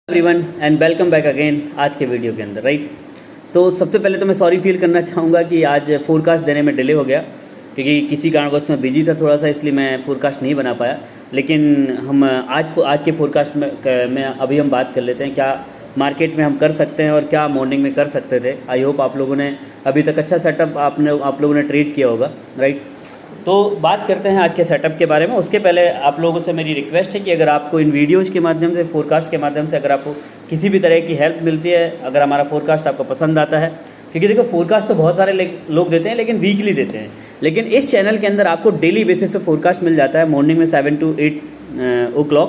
Everyone and welcome back again आज के video के अंदर राइट। तो सबसे पहले तो मैं सॉरी फील करना चाहूँगा कि आज फोरकास्ट देने में डिले हो गया, क्योंकि किसी कारणवश मैं बिजी था थोड़ा सा, इसलिए मैं फोरकास्ट नहीं बना पाया। लेकिन हम आज के फोरकास्ट में अभी हम बात कर लेते हैं क्या मार्केट में हम कर सकते हैं और क्या मॉर्निंग में कर सकते थे। आई होप आप लोगों ने अभी तक अच्छा सेटअप आप लोगों ने ट्रेड किया होगा राइट। तो बात करते हैं आज के सेटअप के बारे में। उसके पहले आप लोगों से मेरी रिक्वेस्ट है कि अगर आपको इन वीडियोज़ के माध्यम से, फोरकास्ट के माध्यम से अगर आपको किसी भी तरह की हेल्प मिलती है, अगर हमारा फोरकास्ट आपको पसंद आता है, क्योंकि देखो फोरकास्ट तो बहुत सारे लोग देते हैं लेकिन वीकली देते हैं, लेकिन इस चैनल के अंदर आपको डेली बेसिस पे फोरकास्ट मिल जाता है मॉर्निंग में 7 to 8 o'clock।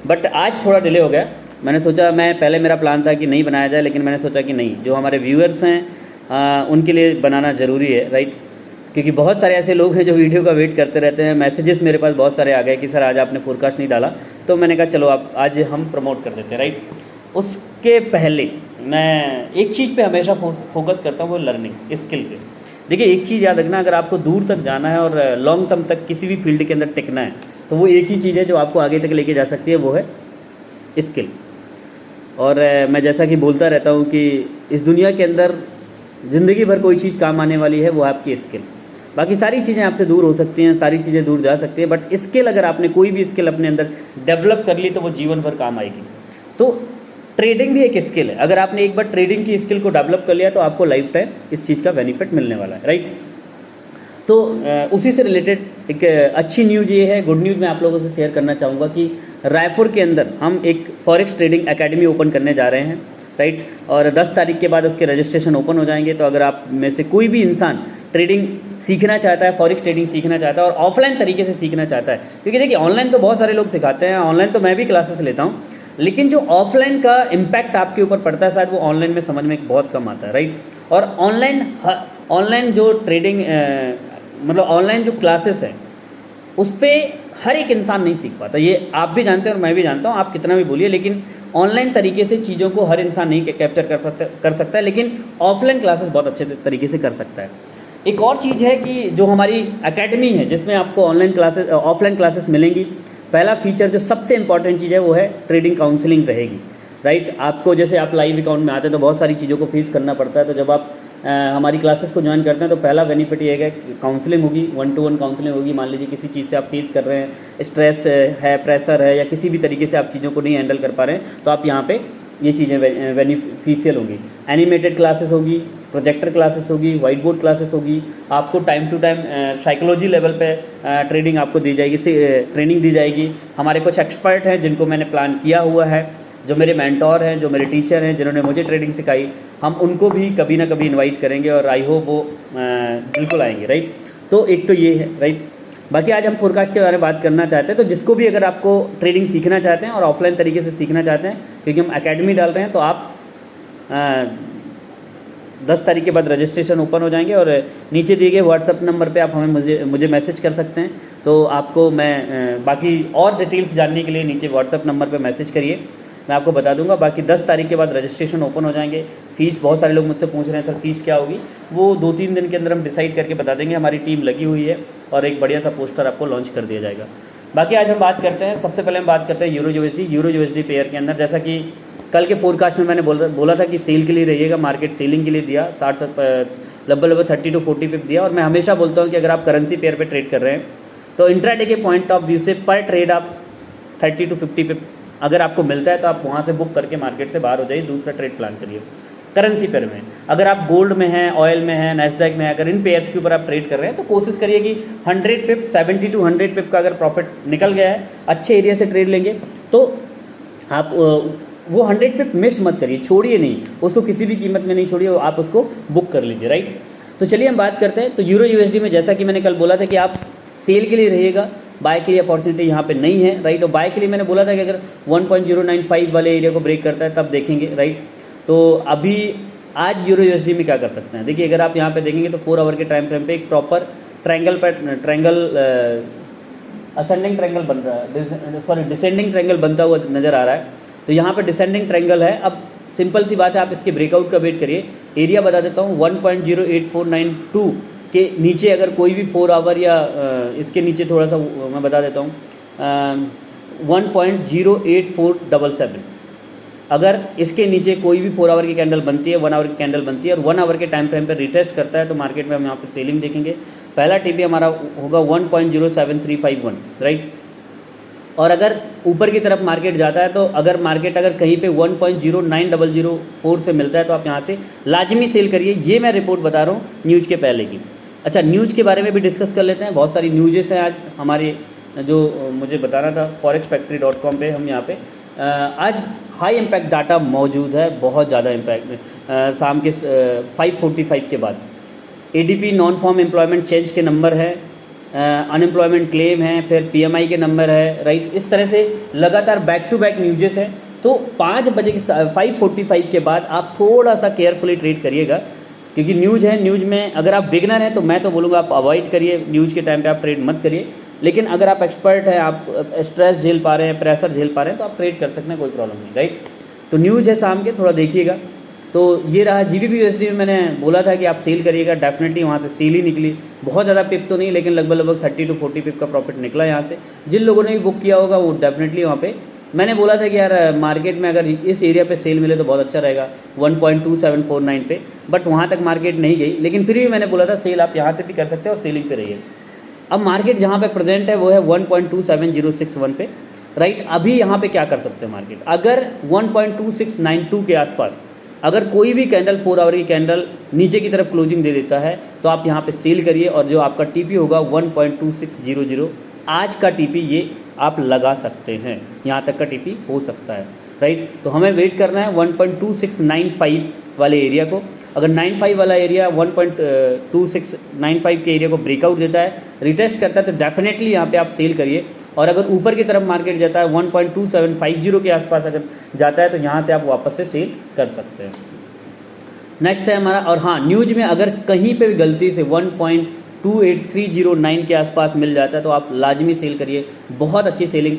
बट आज थोड़ा डिले हो गया। मैंने सोचा, मैं पहले मेरा प्लान था कि नहीं बनाया जाए, लेकिन मैंने सोचा कि नहीं, जो हमारे व्यूअर्स हैं उनके लिए बनाना ज़रूरी है राइट। क्योंकि बहुत सारे ऐसे लोग हैं जो वीडियो का वेट करते रहते हैं। मैसेजेस मेरे पास बहुत सारे आ गए कि सर आज आपने फोरकास्ट नहीं डाला, तो मैंने कहा चलो आप आज हम प्रमोट कर देते हैं राइट। उसके पहले मैं एक चीज़ पे हमेशा फोकस करता हूँ, वो लर्निंग स्किल पे। देखिए एक चीज़ याद रखना, अगर आपको दूर तक जाना है और लॉन्ग टर्म तक किसी भी फील्ड के अंदर टिकना है, तो वो एक ही चीज़ है जो आपको आगे तक लेके जा सकती है, वो है स्किल। और मैं जैसा कि बोलता रहता हूँ कि इस दुनिया के अंदर ज़िंदगी भर कोई चीज़ काम आने वाली है, वो आपकी स्किल। बाकी सारी चीज़ें आपसे दूर हो सकती हैं, सारी चीज़ें दूर जा सकती हैं, बट स्किल अगर आपने कोई भी स्किल अपने अंदर डेवलप कर ली तो वो जीवन भर काम आएगी। तो ट्रेडिंग भी एक स्किल है। अगर आपने एक बार ट्रेडिंग की स्किल को डेवलप कर लिया तो आपको लाइफ टाइम इस चीज़ का बेनिफिट मिलने वाला है राइट। तो उसी से रिलेटेड एक अच्छी न्यूज़ ये है, गुड न्यूज़ मैं आप लोगों से शेयर करना चाहूँगा कि रायपुर के अंदर हम एक फॉरेक्स ट्रेडिंग एकेडमी ओपन करने जा रहे हैं राइट। और 10 तारीख के बाद उसके रजिस्ट्रेशन ओपन हो जाएंगे। तो अगर आप में से कोई भी इंसान ट्रेडिंग सीखना चाहता है, फॉरेक्स ट्रेडिंग सीखना चाहता है और ऑफलाइन तरीके से सीखना चाहता है, क्योंकि देखिए ऑनलाइन तो बहुत सारे लोग सिखाते हैं, ऑनलाइन तो मैं भी क्लासेस लेता हूँ, लेकिन जो ऑफलाइन का इम्पैक्ट आपके ऊपर पड़ता है शायद वो ऑनलाइन में समझ में बहुत कम आता है राइट। और ऑनलाइन जो ट्रेडिंग मतलब ऑनलाइन जो क्लासेस है उस पर हर एक इंसान नहीं सीख पाता। ये आप भी जानते हैं और मैं भी जानता हूँ, आप कितना भी बोलिए, लेकिन ऑनलाइन तरीके से चीज़ों को हर इंसान नहीं कैप्चर कर सकता है, लेकिन ऑफलाइन क्लासेस बहुत अच्छे तरीके से कर सकता है। एक और चीज़ है कि जो हमारी एकेडमी है जिसमें आपको ऑफलाइन क्लासेस मिलेंगी, पहला फीचर जो सबसे इंपॉर्टेंट चीज़ है वो है ट्रेडिंग काउंसलिंग रहेगी राइट। आपको जैसे आप लाइव अकाउंट में आते हैं तो बहुत सारी चीज़ों को फेस करना पड़ता है, तो जब आप हमारी क्लासेस को ज्वाइन करते हैं तो पहला बेनिफिट ये है कि काउंसलिंग होगी, 1-to-1 काउंसलिंग होगी। मान लीजिए किसी चीज़ से आप फेस कर रहे हैं, स्ट्रेस है, प्रेशर है, या किसी भी तरीके से आप चीज़ों को नहीं हैंडल कर पा रहे हैं, तो आप यहाँ पे ये चीज़ें बेनिफिशियल होंगी। एनिमेटेड क्लासेस होगी, प्रोजेक्टर क्लासेस होगी, वाइट बोर्ड क्लासेस होगी। आपको time to time psychology level पे ट्रेनिंग आपको दी जाएगी, ट्रेनिंग दी जाएगी। हमारे कुछ एक्सपर्ट हैं जिनको मैंने प्लान किया हुआ है, जो मेरे मेंटोर हैं, जो मेरे टीचर हैं, जिन्होंने मुझे ट्रेडिंग सिखाई, हम उनको भी कभी ना कभी इनवाइट करेंगे और आई होप वो बिल्कुल आएंगे राइट। तो एक तो ये है राइट। बाकी आज हम फोरकास्ट के बारे में बात करना चाहते हैं, तो जिसको भी अगर आपको ट्रेडिंग सीखना चाहते हैं और ऑफलाइन तरीके से सीखना चाहते हैं, क्योंकि हम एकेडमी डाल रहे हैं, तो आप 10 तारीख के बाद रजिस्ट्रेशन ओपन हो जाएंगे और नीचे दिए गए व्हाट्सअप नंबर पे आप हमें मुझे मैसेज कर सकते हैं। तो आपको मैं बाकी और डिटेल्स जानने के लिए नीचे व्हाट्सअप नंबर पे मैसेज करिए, मैं आपको बता दूंगा। बाकी 10 तारीख के बाद रजिस्ट्रेशन ओपन हो जाएंगे। फ़ीस बहुत सारे लोग मुझसे पूछ रहे हैं सर फ़ीस क्या होगी, वो 2-3 दिन के अंदर हम डिसाइड करके बता देंगे। हमारी टीम लगी हुई है और एक बढ़िया सा पोस्टर आपको लॉन्च कर दिया जाएगा। बाकी आज हम बात करते हैं, सबसे पहले हम बात करते हैं यूरो यूएसडी पेयर के अंदर। जैसा कि कल के फोरकास्ट में मैंने बोला था कि सेल के लिए रहिएगा, मार्केट सेलिंग के लिए दिया, 60 लगभग 30 to 40 पिप दिया। और मैं हमेशा बोलता हूँ कि अगर आप करेंसी पेयर पर ट्रेड कर रहे हैं तो इंट्राडे के पॉइंट ऑफ व्यू से पर ट्रेड आप 30 to 50 पिप अगर आपको मिलता है तो आप वहाँ से बुक करके मार्केट से बाहर हो जाइए, दूसरा ट्रेड प्लान करिए करेंसी पेयर में। अगर आप गोल्ड में हैं, ऑयल में हैं, नैस्डैक में, अगर इन पेयर्स के ऊपर आप ट्रेड कर रहे हैं तो कोशिश करिए कि 100 पिप 70 to 100 पिप का अगर प्रॉफिट निकल गया है, अच्छे एरिया से ट्रेड लेंगे, तो आप वो 100 पिप मिस मत करिए, छोड़िए नहीं उसको, किसी भी कीमत में नहीं छोड़िए, आप उसको बुक कर लीजिए राइट। तो चलिए हम बात करते हैं। तो यूरो यूएसडी में जैसा कि मैंने कल बोला था कि आप सेल के लिए रहिएगा, बाय के लिए अपॉर्चुनिटी यहाँ पे नहीं है राइट। और बाय के लिए मैंने बोला था कि अगर 1.095 वाले एरिया को ब्रेक करता है तब देखेंगे राइट। तो अभी आज यूरो यूएसडी में क्या कर सकते हैं, देखिए अगर आप यहाँ पे देखेंगे तो 4 आवर के टाइम फ्रेम पे एक प्रॉपर असेंडिंग ट्रायंगल बन रहा है, सॉरी डिसेंडिंग ट्रायंगल बनता हुआ नज़र आ रहा है। तो यहाँ पे डिसेंडिंग ट्रायंगल है। अब सिंपल सी बात है, आप इसके ब्रेकआउट का वेट करिए। एरिया बता देता हूँ, 1.08492 के नीचे अगर कोई भी 4 आवर या इसके नीचे थोड़ा सा मैं बता देता हूँ 1.08477 अगर इसके नीचे कोई भी 4 आवर की कैंडल बनती है, 1 आवर की कैंडल बनती है और 1 आवर के टाइम फ्रेम पे रिटेस्ट करता है तो मार्केट में हम यहाँ पे सेलिंग देखेंगे। पहला टीपी हमारा होगा 1.07351, राइट। और अगर ऊपर की तरफ मार्केट जाता है तो अगर मार्केट अगर कहीं पे 1.09004 से मिलता है तो आप यहाँ से लाजमी सेल करिए। ये मैं रिपोर्ट बता रहा हूँ न्यूज़ के पहले की। अच्छा, न्यूज़ के बारे में भी डिस्कस कर लेते हैं। बहुत सारी न्यूज़ेस हैं आज हमारे, जो मुझे बताना था forexfactory.com पे। हम यहाँ पे आज हाई इम्पैक्ट डाटा मौजूद है, बहुत ज़्यादा इम्पैक्ट शाम के 5:45 के बाद। ADP non farm employment change के नंबर है, अनएम्प्लॉयमेंट क्लेम है, फिर PMI के नंबर है, राइट। इस तरह से लगातार बैक टू बैक न्यूज़ेस है। तो 5 बजे के 5:45 के बाद आप थोड़ा सा केयरफुली ट्रेड करिएगा, क्योंकि न्यूज़ है। न्यूज़ में अगर आप बिगनर हैं तो मैं तो बोलूँगा आप अवॉइड करिए, न्यूज़ के टाइम पे आप ट्रेड मत करिए। लेकिन अगर आप एक्सपर्ट हैं, आप स्ट्रेस झेल पा रहे हैं, प्रेशर झेल पा रहे हैं, तो आप ट्रेड कर सकते हैं, कोई प्रॉब्लम नहीं, राइट। तो न्यूज़ है शाम के, थोड़ा देखिएगा। तो ये रहा GBP USD में मैंने बोला था कि आप सेल करिएगा, डेफिनेटली वहाँ से सेल ही निकली। बहुत ज़्यादा पिप तो नहीं, लेकिन लगभग 30 to 40 पिप का प्रॉफिट निकला यहाँ से। जिन लोगों ने भी बुक किया होगा वो डेफिनेटली वहाँ पे, मैंने बोला था कि यार मार्केट में अगर इस एरिया पे सेल मिले तो बहुत अच्छा रहेगा 1.2749 पे, बट वहाँ तक मार्केट नहीं गई। लेकिन फिर भी मैंने बोला था सेल आप यहाँ से भी कर सकते हैं और सेलिंग पे रहिए। अब मार्केट जहाँ पे प्रेजेंट है वो है 1.27061 पे, राइट। अभी यहाँ पे क्या कर सकते हैं मार्केट, अगर 1.2692 के आसपास अगर कोई भी कैंडल 4 आवर की कैंडल नीचे की तरफ क्लोजिंग दे देता है तो आप यहाँ पे सेल करिए। और जो आपका TP होगा 1.2600, आज का TP ये आप लगा सकते हैं, यहाँ तक का TP हो सकता है, राइट। तो हमें वेट करना है 1.2695 वाले एरिया को। अगर 95 वाला एरिया 1.2695 के एरिया को ब्रेकआउट देता है, रिटेस्ट करता है, तो डेफिनेटली यहाँ पे आप सेल करिए। और अगर ऊपर की तरफ मार्केट जाता है 1.2750 के आसपास अगर जाता है तो यहाँ से आप वापस से सेल कर सकते हैं। नेक्स्ट है हमारा, और हाँ, न्यूज़ में अगर कहीं पे भी गलती से 1.28309 के आसपास मिल जाता है तो आप लाजमी सेल करिए। बहुत अच्छी सेलिंग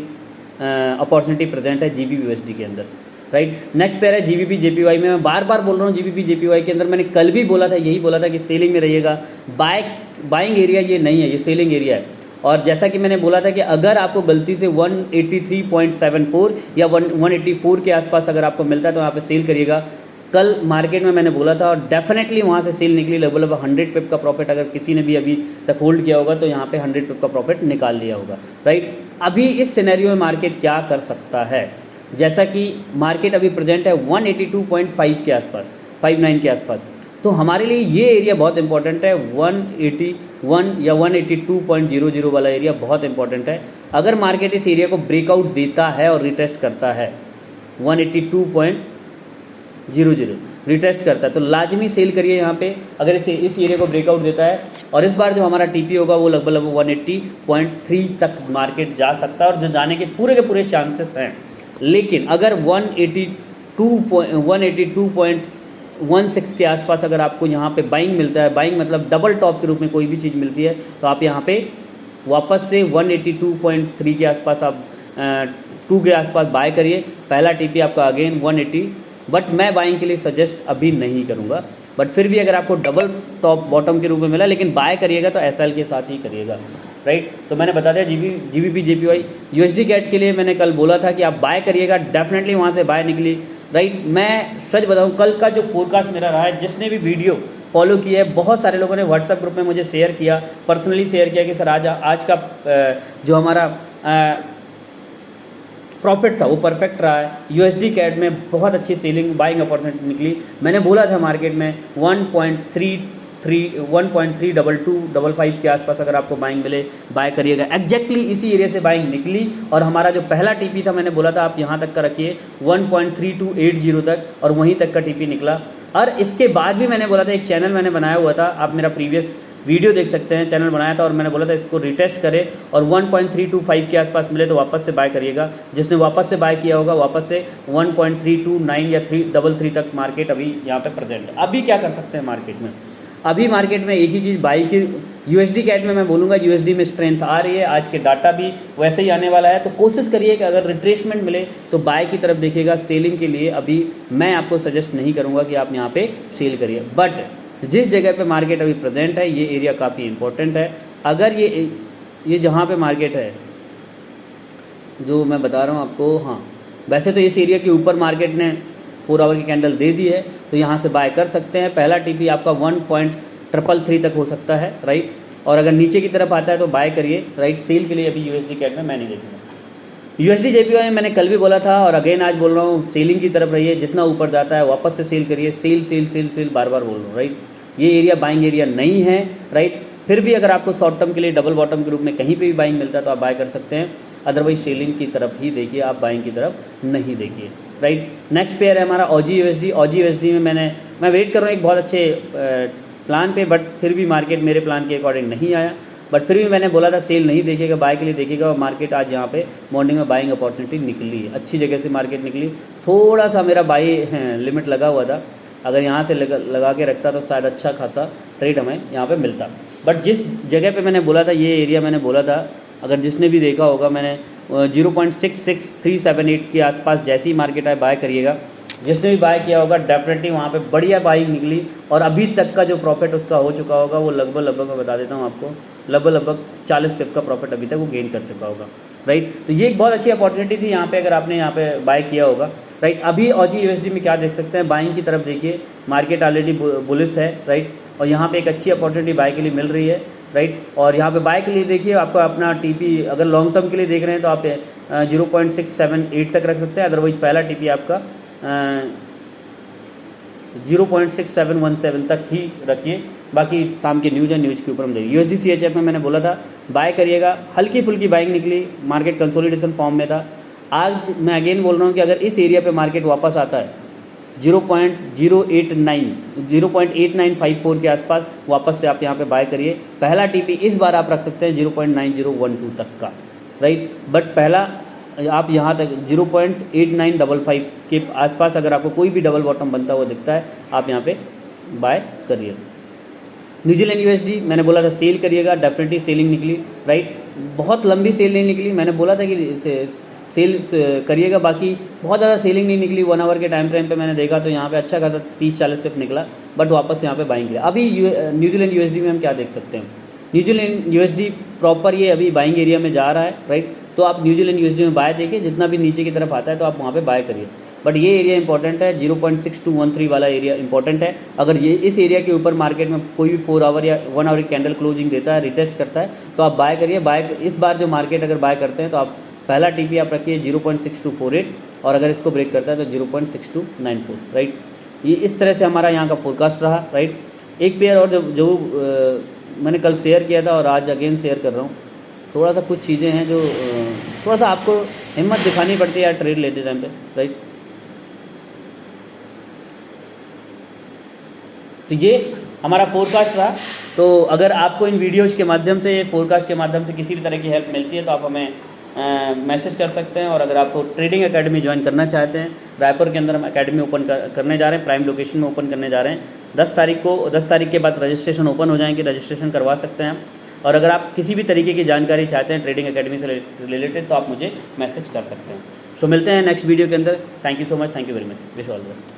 अपॉर्चुनिटी प्रेजेंट है GBP USD के अंदर, राइट। नेक्स्ट पेयर है GBP JPY में। मैं बार बार बोल रहा हूँ GBP JPY के अंदर, मैंने कल भी बोला था, यही बोला था कि सेलिंग में रहिएगा। बाइंग एरिया ये नहीं है, ये सेलिंग एरिया है। और जैसा कि मैंने बोला था कि अगर आपको गलती से 183.74 या 184 के आसपास अगर आपको मिलता है तो यहाँ पे सेल करिएगा। कल मार्केट में मैंने बोला था और डेफिनेटली वहाँ से सेल निकली। लगभग 100 पिप का प्रॉफिट अगर किसी ने भी अभी तक होल्ड किया होगा तो यहाँ पे 100 पिप का प्रॉफिट निकाल लिया होगा, राइट। अभी इस सिनेरियो में मार्केट क्या कर सकता है, जैसा कि मार्केट अभी प्रेजेंट है 182.5 के आसपास, 59 के आसपास। तो हमारे लिए ये एरिया बहुत इंपॉर्टेंट है, 181 या 182.00 वाला एरिया बहुत इंपॉर्टेंट है। अगर मार्केट इस एरिया को ब्रेकआउट देता है और रिटेस्ट करता है 182.00 रिटेस्ट करता है तो लाजमी सेल करिए यहाँ पे, अगर इस एरिया को ब्रेकआउट देता है। और इस बार जो हमारा TP होगा वो लगभग 180.3 तक मार्केट जा सकता है और जो जाने के पूरे चांसेस हैं। लेकिन अगर 182.16 के आसपास अगर आपको यहाँ पे बाइंग मिलता है, बाइंग मतलब डबल टॉप के रूप में कोई भी चीज़ मिलती है, तो आप यहाँ पे वापस से 182.3 के आसपास आप 2 के आसपास बाय करिए। पहला TP आपका अगेन 180, बट मैं बाइंग के लिए सजेस्ट अभी नहीं करूँगा। बट फिर भी अगर आपको डबल टॉप बॉटम के रूप में मिला, लेकिन बाय करिएगा तो SL के साथ ही करिएगा, राइट। तो मैंने बता दिया GBP JPY USD कैट के लिए मैंने कल बोला था कि आप बाय करिएगा, डेफिनेटली वहाँ से बाय निकली, राइट। मैं सच बताऊँ, कल का जो फोरकास्ट मेरा रहा है, जिसने भी वीडियो फॉलो किया है, बहुत सारे लोगों ने व्हाट्सएप ग्रुप में मुझे शेयर किया, पर्सनली शेयर किया कि सर आज का जो हमारा प्रॉफिट था वो परफेक्ट रहा है। USD कैट में बहुत अच्छी सेलिंग बाइंग अपॉर्चुनिटी निकली। मैंने बोला था मार्केट में 1.32255 के आसपास अगर आपको बाइंग मिले बाय करिएगा। एग्जैक्टली इसी एरिया से बाइंग निकली और हमारा जो पहला TP था मैंने बोला था आप यहाँ तक का रखिए 1.3280 तक, और वहीं तक का TP निकला। और इसके बाद भी मैंने बोला था, एक चैनल मैंने बनाया हुआ था, आप मेरा प्रीवियस वीडियो देख सकते हैं, चैनल बनाया था और मैंने बोला था इसको रिटेस्ट करें और 1.325 के आसपास मिले तो वापस से बाय करिएगा। जिसने वापस से बाय किया होगा वापस से 1.329 या 333 तक मार्केट अभी यहाँ पे प्रेजेंट है। अभी क्या कर सकते हैं मार्केट में, अभी मार्केट में एक ही चीज़ बाई की, USD कैट में मैं बोलूँगा USD में स्ट्रेंथ आ रही है, आज के डाटा भी वैसे ही आने वाला है। तो कोशिश करिए कि अगर रिट्रेसमेंट मिले तो बाय की तरफ देखिएगा। सेलिंग के लिए अभी मैं आपको सजेस्ट नहीं करूँगा कि आप यहाँ पे सेल करिए, बट जिस जगह पे मार्केट अभी प्रेजेंट है ये एरिया काफ़ी इंपॉर्टेंट है। अगर ये जहाँ पे मार्केट है जो मैं बता रहा हूँ आपको, हाँ वैसे तो इस एरिया के ऊपर मार्केट ने 4 आवर की कैंडल दे दी है, तो यहाँ से बाय कर सकते हैं। पहला टीपी आपका 1.333 तक हो सकता है, राइट। और अगर नीचे की तरफ आता है तो बाय करिए, राइट। सेल के लिए अभी यूएसडी कैट में मैं नहीं देखूँगा। यूएसडी जेपीवाई मैंने कल भी बोला था और अगेन आज बोल रहा हूँ, सेलिंग की तरफ रहिए। जितना ऊपर जाता है वापस से सेल करिए, सेल सेल सेल सेल बार बार बोल रहा हूँ, राइट। ये एरिया बाइंग एरिया नहीं है, राइट। फिर भी अगर आपको शॉर्ट टर्म के लिए डबल बॉटम के रूप में कहीं पे भी बाइंग मिलता है तो आप बाय कर सकते हैं। अदरवाइज सेलिंग की तरफ ही देखिए, आप बाइंग की तरफ नहीं देखिए, राइट। नेक्स्ट पेयर है हमारा ऑजी यूएसडी। ऑजी यूएसडी में मैं वेट कर रहा हूँ एक बहुत अच्छे प्लान पे, बट फिर भी मार्केट मेरे प्लान के अकॉर्डिंग नहीं आया। बट फिर भी मैंने बोला था सेल नहीं देखिएगा, बाय के लिए देखिएगा। और मार्केट आज यहाँ पे मॉर्निंग में बाइंग अपॉर्चुनिटी निकली है, अच्छी जगह से मार्केट निकली। थोड़ा सा मेरा बाई लिमिट लगा हुआ था, अगर यहाँ से लगा के रखता तो शायद अच्छा खासा ट्रेड हमें यहाँ पे मिलता। बट जिस जगह पे मैंने बोला था, ये एरिया मैंने बोला था, अगर जिसने भी देखा होगा, मैंने 0.66378 के आसपास जैसे ही मार्केट आए बाय करिएगा। जिसने भी बाय किया होगा डेफिनेटली वहाँ पे बढ़िया बाइंग निकली और अभी तक का जो प्रॉफिट उसका हो चुका होगा वो लगभग मैं बता देता हूँ आपको, लगभग 40 पिप का प्रॉफिट अभी तक वो गेन कर चुका होगा, राइट। तो ये एक बहुत अच्छी अपॉर्चुनिटी थी यहाँ पे, अगर आपने यहाँ पे बाय किया होगा, राइट। अभी ऑजी यूएसडी में क्या देख सकते हैं, बाइंग की तरफ देखिए, मार्केट ऑलरेडी बुलिश है, राइट। और यहाँ पे एक अच्छी अपॉर्चुनिटी बाय के लिए मिल रही है, राइट। और यहाँ पे बाय के लिए देखिए, आपको अपना टीपी अगर लॉन्ग टर्म के लिए देख रहे हैं तो आप 0.678 तक रख सकते हैं। अदरवाइज पहला टीपी आपका 0.6717 तक ही रखिए। बाकी शाम की न्यूज़ है, न्यूज़ के ऊपर हम देखिए। यूएसडी सीएचएफ में मैंने बोला था बाय करिएगा, हल्की फुल्की बाइंग निकली, मार्केट कंसोलिडेशन फॉर्म में था। आज मैं अगेन बोल रहा हूँ कि अगर इस एरिया पे मार्केट वापस आता है 0.8954 के आसपास, वापस से आप यहाँ पे बाय करिए। पहला टीपी इस बार आप रख सकते हैं 0.9012 तक का, राइट। बट पहला आप यहाँ तक 0.8955 के आसपास अगर आपको कोई भी डबल बॉटम बनता हुआ दिखता है, आप यहाँ पे बाय करिए। न्यूजीलैंड यूएसडी मैंने बोला था सेल करिएगा, डेफिनेटली सेलिंग निकली, राइट। बहुत लंबी सेल नहीं निकली, मैंने बोला था कि सेल करिएगा, बाकी बहुत ज़्यादा सेलिंग नहीं निकली। 1 आवर के टाइम फ्रेम पे मैंने देखा तो यहाँ पे अच्छा खासा 30-40 पिप निकला, बट वापस यहाँ पे बाइंग लिया। अभी न्यूजीलैंड यूएसडी में हम क्या देख सकते हैं, न्यूजीलैंड यूएसडी प्रॉपर ये अभी बाइंग एरिया में जा रहा है, राइट। तो आप न्यूजीलैंड यूएसडी में बाय देखिए, जितना भी नीचे की तरफ आता है तो आप वहाँ पे बाय करिए। बट ये एरिया इंपॉर्टेंट है, 0.6213 वाला एरिया इंपॉर्टेंट है। अगर ये इस एरिया के ऊपर मार्केट में कोई भी 4 आवर या 1 आवर की कैंडल क्लोजिंग देता है, रिटेस्ट करता है, तो आप बाय करिए। इस बार जो मार्केट अगर बाय करते हैं तो आप पहला टीपी आप रखिए 0.6248 और अगर इसको ब्रेक करता है तो 0.6294, राइट। ये इस तरह से हमारा यहाँ का फोरकास्ट रहा, राइट। एक पेयर और जो मैंने कल शेयर किया था और आज अगेन शेयर कर रहा हूँ, थोड़ा सा कुछ चीज़ें हैं जो थोड़ा सा आपको हिम्मत दिखानी पड़ती है यार ट्रेड लेते टाइम पे, राइट। तो ये हमारा फोरकास्ट रहा। तो अगर आपको इन वीडियोज़ के माध्यम से, फोरकास्ट के माध्यम से किसी भी तरह की हेल्प मिलती है तो आप हमें मैसेज कर सकते हैं। और अगर आपको ट्रेडिंग एकेडमी ज्वाइन करना चाहते हैं, रायपुर के अंदर हम एकेडमी ओपन करने जा रहे हैं, प्राइम लोकेशन में ओपन करने जा रहे हैं 10 तारीख को। 10 तारीख के बाद रजिस्ट्रेशन ओपन हो जाएंगे, रजिस्ट्रेशन करवा सकते हैं। और अगर आप किसी भी तरीके की जानकारी चाहते हैं ट्रेडिंग एकेडमी से रिलेटेड तो आप मुझे मैसेज कर सकते हैं। सो मिलते हैं नेक्स्ट वीडियो के अंदर। Thank you so much, thank you very much, wish all the best.